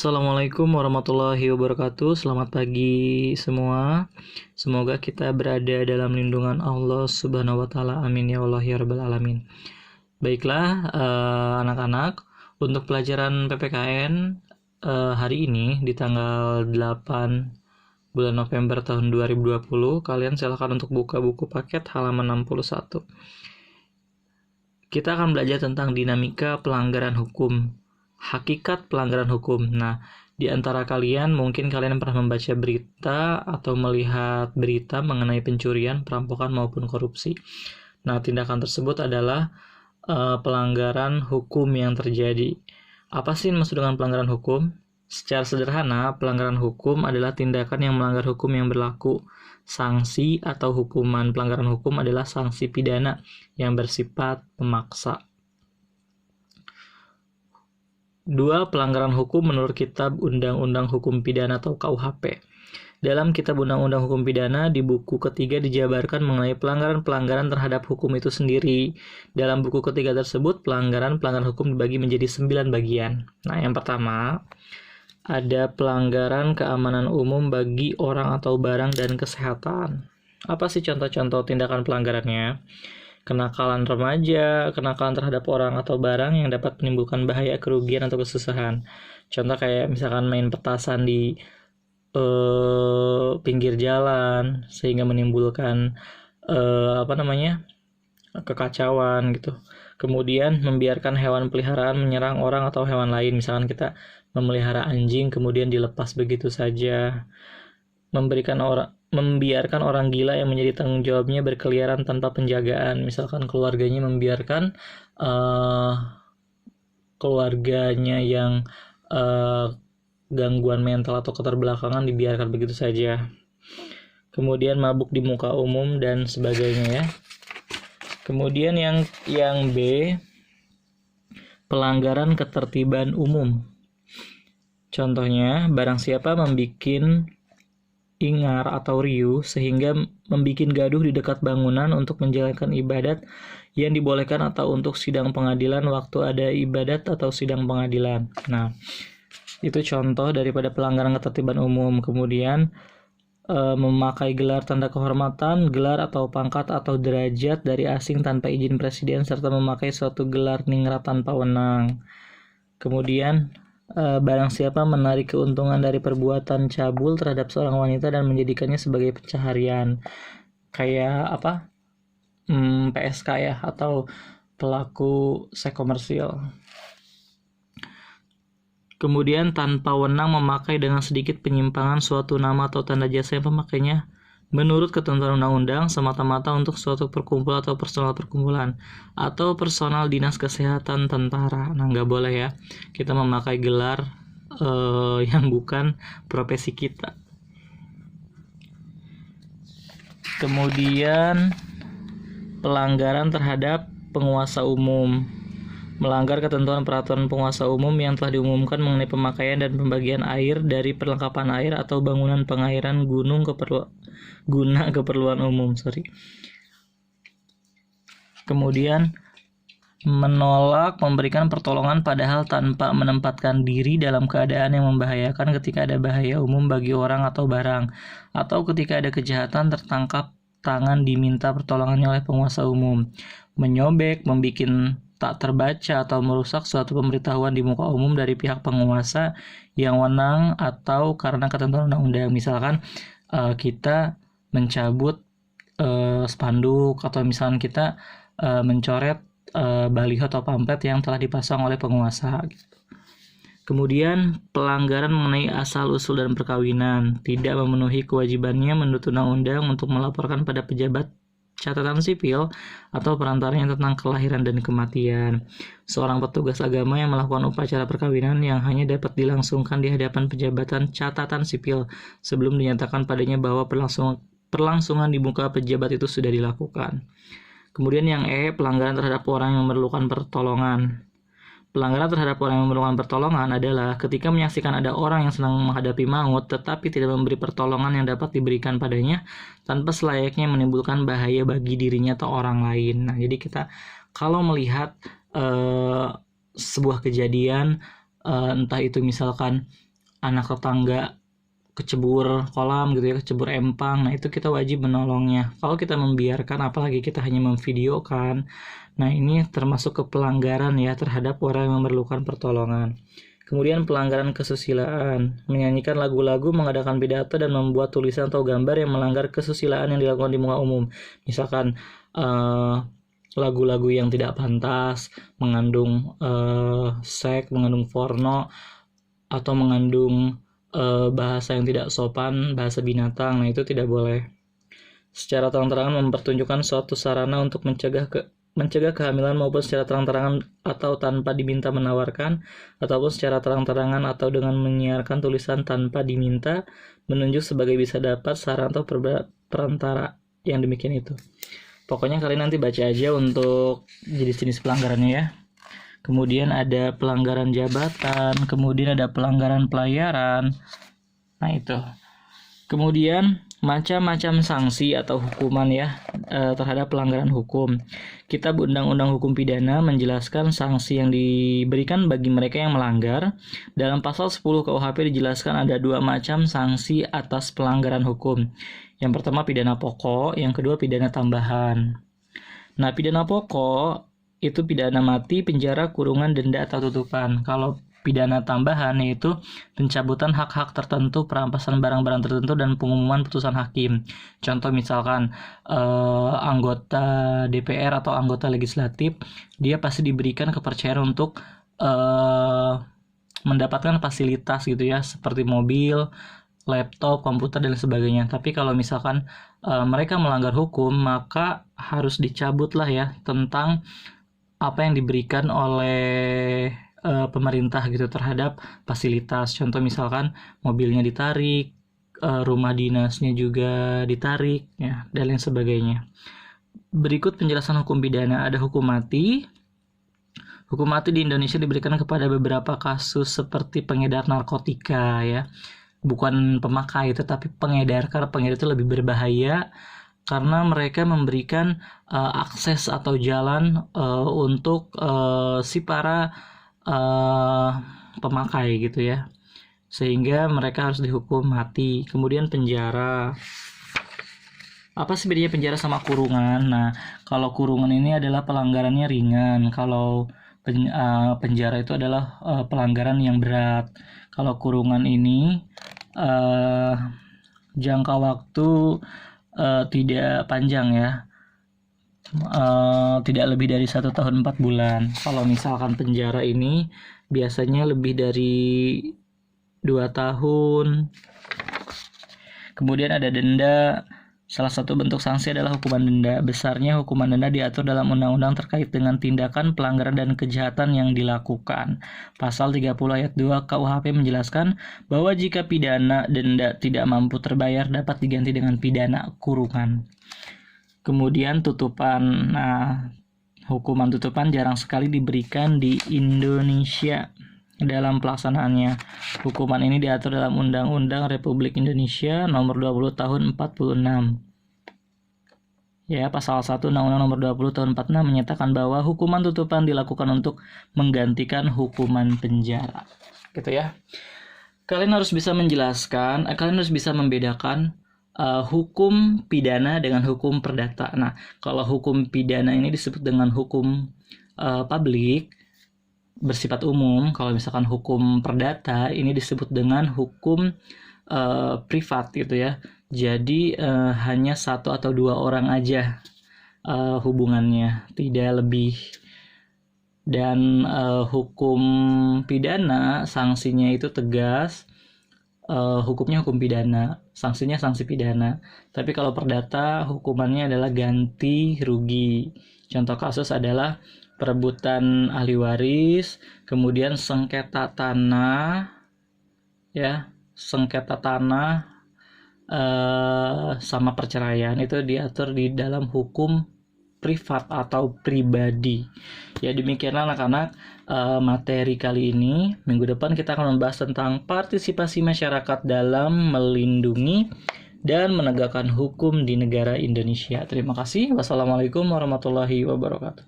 Assalamualaikum warahmatullahi wabarakatuh. Selamat pagi semua. Semoga kita berada dalam lindungan Allah Subhanahu wa taala. Amin ya Allah ya rabbal alamin. Baiklah, anak-anak, untuk pelajaran PPKN hari ini di tanggal 8 bulan November tahun 2020, kalian silakan untuk buka buku paket halaman 61. Kita akan belajar tentang dinamika pelanggaran hukum. Hakikat pelanggaran hukum. Nah, di antara kalian mungkin kalian pernah membaca berita atau melihat berita mengenai pencurian, perampokan maupun korupsi. Nah, tindakan tersebut adalah pelanggaran hukum yang terjadi. Apa sih maksud dengan pelanggaran hukum? Secara sederhana, pelanggaran hukum adalah tindakan yang melanggar hukum yang berlaku. Sanksi atau hukuman pelanggaran hukum adalah sanksi pidana yang bersifat memaksa. 2. Pelanggaran hukum menurut Kitab Undang-Undang Hukum Pidana atau KUHP. Dalam Kitab Undang-Undang Hukum Pidana, di buku ketiga dijabarkan mengenai pelanggaran-pelanggaran terhadap hukum itu sendiri. Dalam buku ketiga tersebut, pelanggaran-pelanggaran hukum dibagi menjadi 9 bagian. Nah, yang pertama, ada pelanggaran keamanan umum bagi orang atau barang dan kesehatan. Apa sih contoh-contoh tindakan pelanggarannya? Kenakalan remaja, kenakalan terhadap orang atau barang yang dapat menimbulkan bahaya, kerugian, atau kesusahan. Contoh kayak misalkan main petasan di pinggir jalan sehingga menimbulkan kekacauan gitu. Kemudian membiarkan hewan peliharaan menyerang orang atau hewan lain. Misalkan kita memelihara anjing kemudian dilepas begitu saja. Membiarkan orang gila yang menjadi tanggung jawabnya berkeliaran tanpa penjagaan. Misalkan keluarganya membiarkan keluarganya yang gangguan mental atau keterbelakangan dibiarkan begitu saja. Kemudian mabuk di muka umum dan sebagainya ya. Kemudian yang B, pelanggaran ketertiban umum. Contohnya, barang siapa membikin ingar atau riuh sehingga membikin gaduh di dekat bangunan untuk menjalankan ibadat yang dibolehkan atau untuk sidang pengadilan waktu ada ibadat atau sidang pengadilan. Nah, itu contoh daripada pelanggaran ketertiban umum. Kemudian memakai gelar tanda kehormatan, gelar atau pangkat atau derajat dari asing tanpa izin presiden serta memakai suatu gelar ningrat tanpa wewenang. Kemudian barang siapa menarik keuntungan dari perbuatan cabul terhadap seorang wanita dan menjadikannya sebagai pencaharian, kayak PSK ya, atau pelaku seks komersil. Kemudian tanpa wewenang memakai dengan sedikit penyimpangan suatu nama atau tanda jasa yang pemakainya menurut ketentuan undang-undang semata-mata untuk suatu perkumpulan atau personal perkumpulan atau personal dinas kesehatan tentara. Nah, nggak boleh ya kita memakai gelar yang bukan profesi kita. Kemudian pelanggaran terhadap penguasa umum. Melanggar ketentuan peraturan penguasa umum yang telah diumumkan mengenai pemakaian dan pembagian air dari perlengkapan air atau bangunan pengairan guna keperluan umum. Kemudian menolak memberikan pertolongan padahal tanpa menempatkan diri dalam keadaan yang membahayakan ketika ada bahaya umum bagi orang atau barang, atau ketika ada kejahatan tertangkap tangan diminta pertolongannya oleh penguasa umum. Menyobek, membikin tak terbaca atau merusak suatu pemberitahuan di muka umum dari pihak penguasa yang wenang atau karena ketentuan undang-undang. Misalkan kita mencabut spanduk atau misalkan kita mencoret baliho atau pamflet yang telah dipasang oleh penguasa gitu. Kemudian pelanggaran mengenai asal-usul dan perkawinan, tidak memenuhi kewajibannya menurut undang-undang untuk melaporkan pada pejabat catatan sipil atau perantaranya tentang kelahiran dan kematian. Seorang petugas agama yang melakukan upacara perkawinan yang hanya dapat dilangsungkan di hadapan pejabatan catatan sipil sebelum dinyatakan padanya bahwa perlangsungan di muka pejabat itu sudah dilakukan. Kemudian yang E, pelanggaran terhadap orang yang memerlukan pertolongan. Pelanggaran terhadap orang yang memerlukan pertolongan adalah ketika menyaksikan ada orang yang sedang menghadapi maut tetapi tidak memberi pertolongan yang dapat diberikan padanya tanpa selayaknya menimbulkan bahaya bagi dirinya atau orang lain. Nah, jadi kita kalau melihat sebuah kejadian, entah itu misalkan anak tetangga kecebur kolam gitu ya, kecebur empang, nah itu kita wajib menolongnya. Kalau kita membiarkan, apalagi kita hanya memvideokan, nah ini termasuk kepelanggaran ya terhadap orang yang memerlukan pertolongan. Kemudian pelanggaran kesusilaan, menyanyikan lagu-lagu, mengadakan pidato, dan membuat tulisan atau gambar yang melanggar kesusilaan yang dilakukan di muka umum. Misalkan lagu-lagu yang tidak pantas, mengandung seks, mengandung porno, atau mengandung bahasa yang tidak sopan, bahasa binatang, nah itu tidak boleh. Secara terang-terangan mempertunjukkan suatu sarana untuk mencegah kehamilan maupun secara terang-terangan atau tanpa diminta menawarkan, ataupun secara terang-terangan atau dengan menyiarkan tulisan tanpa diminta, menunjuk sebagai bisa dapat, saran atau perantara yang demikian itu. Pokoknya kalian nanti baca aja untuk jenis-jenis pelanggarannya ya. Kemudian ada pelanggaran jabatan, kemudian ada pelanggaran pelayaran. Nah itu. Kemudian macam-macam sanksi atau hukuman ya terhadap pelanggaran hukum. Kitab Undang-Undang Hukum Pidana menjelaskan sanksi yang diberikan bagi mereka yang melanggar. Dalam pasal 10 KUHP dijelaskan ada 2 macam sanksi atas pelanggaran hukum. Yang pertama pidana pokok, yang kedua pidana tambahan. Nah, pidana pokok itu pidana mati, penjara, kurungan, denda, atau tutupan. Kalau pidana tambahan yaitu pencabutan hak-hak tertentu, perampasan barang-barang tertentu, dan pengumuman putusan hakim. Contoh misalkan anggota DPR atau anggota legislatif, dia pasti diberikan kepercayaan untuk mendapatkan fasilitas gitu ya, seperti mobil, laptop, komputer, dan sebagainya. Tapi kalau misalkan mereka melanggar hukum, maka harus dicabut lah ya tentang apa yang diberikan oleh pemerintah gitu terhadap fasilitas. Contoh misalkan mobilnya ditarik, rumah dinasnya juga ditarik ya, dan lain sebagainya. Berikut penjelasan hukum pidana. Ada hukum mati. Hukum mati di Indonesia diberikan kepada beberapa kasus seperti pengedar narkotika ya. Bukan pemakai tetapi pengedar, karena pengedar itu lebih berbahaya karena mereka memberikan akses atau jalan untuk si para pemakai gitu ya, sehingga mereka harus dihukum mati. Kemudian penjara. Apa sih bedanya penjara sama kurungan? Nah, kalau kurungan ini adalah pelanggarannya ringan, kalau penjara itu adalah pelanggaran yang berat. Kalau kurungan ini jangka waktu tidak panjang ya, tidak lebih dari 1 tahun 4 bulan. Kalau misalkan penjara ini biasanya lebih dari 2 tahun. Kemudian ada denda. Salah satu bentuk sanksi adalah hukuman denda. Besarnya hukuman denda diatur dalam undang-undang terkait dengan tindakan pelanggaran dan kejahatan yang dilakukan. Pasal 30 ayat 2 KUHP menjelaskan bahwa jika pidana denda tidak mampu terbayar dapat diganti dengan pidana kurungan. Kemudian tutupan. Nah, hukuman tutupan jarang sekali diberikan di Indonesia dalam pelaksanaannya. Hukuman ini diatur dalam Undang-Undang Republik Indonesia Nomor 20 Tahun 46. Ya, pasal 1 Undang-Undang Nomor 20 Tahun 46 menyatakan bahwa hukuman tutupan dilakukan untuk menggantikan hukuman penjara. Gitu ya. Kalian harus bisa menjelaskan, kalian harus bisa membedakan hukum pidana dengan hukum perdata. Nah, kalau hukum pidana ini disebut dengan hukum publik, bersifat umum. Kalau misalkan hukum perdata ini disebut dengan hukum privat gitu ya. Jadi hanya 1 atau 2 orang aja hubungannya, tidak lebih. Dan hukum pidana sanksinya itu tegas, hukumnya hukum pidana, sanksinya sanksi pidana. Tapi kalau perdata hukumannya adalah ganti rugi. Contoh kasus adalah perebutan ahli waris, kemudian sengketa tanah ya, sengketa tanah sama perceraian, itu diatur di dalam hukum privat atau pribadi. Ya, demikianlah anak-anak materi kali ini. Minggu depan kita akan membahas tentang partisipasi masyarakat dalam melindungi dan menegakkan hukum di negara Indonesia. Terima kasih. Wassalamualaikum warahmatullahi wabarakatuh.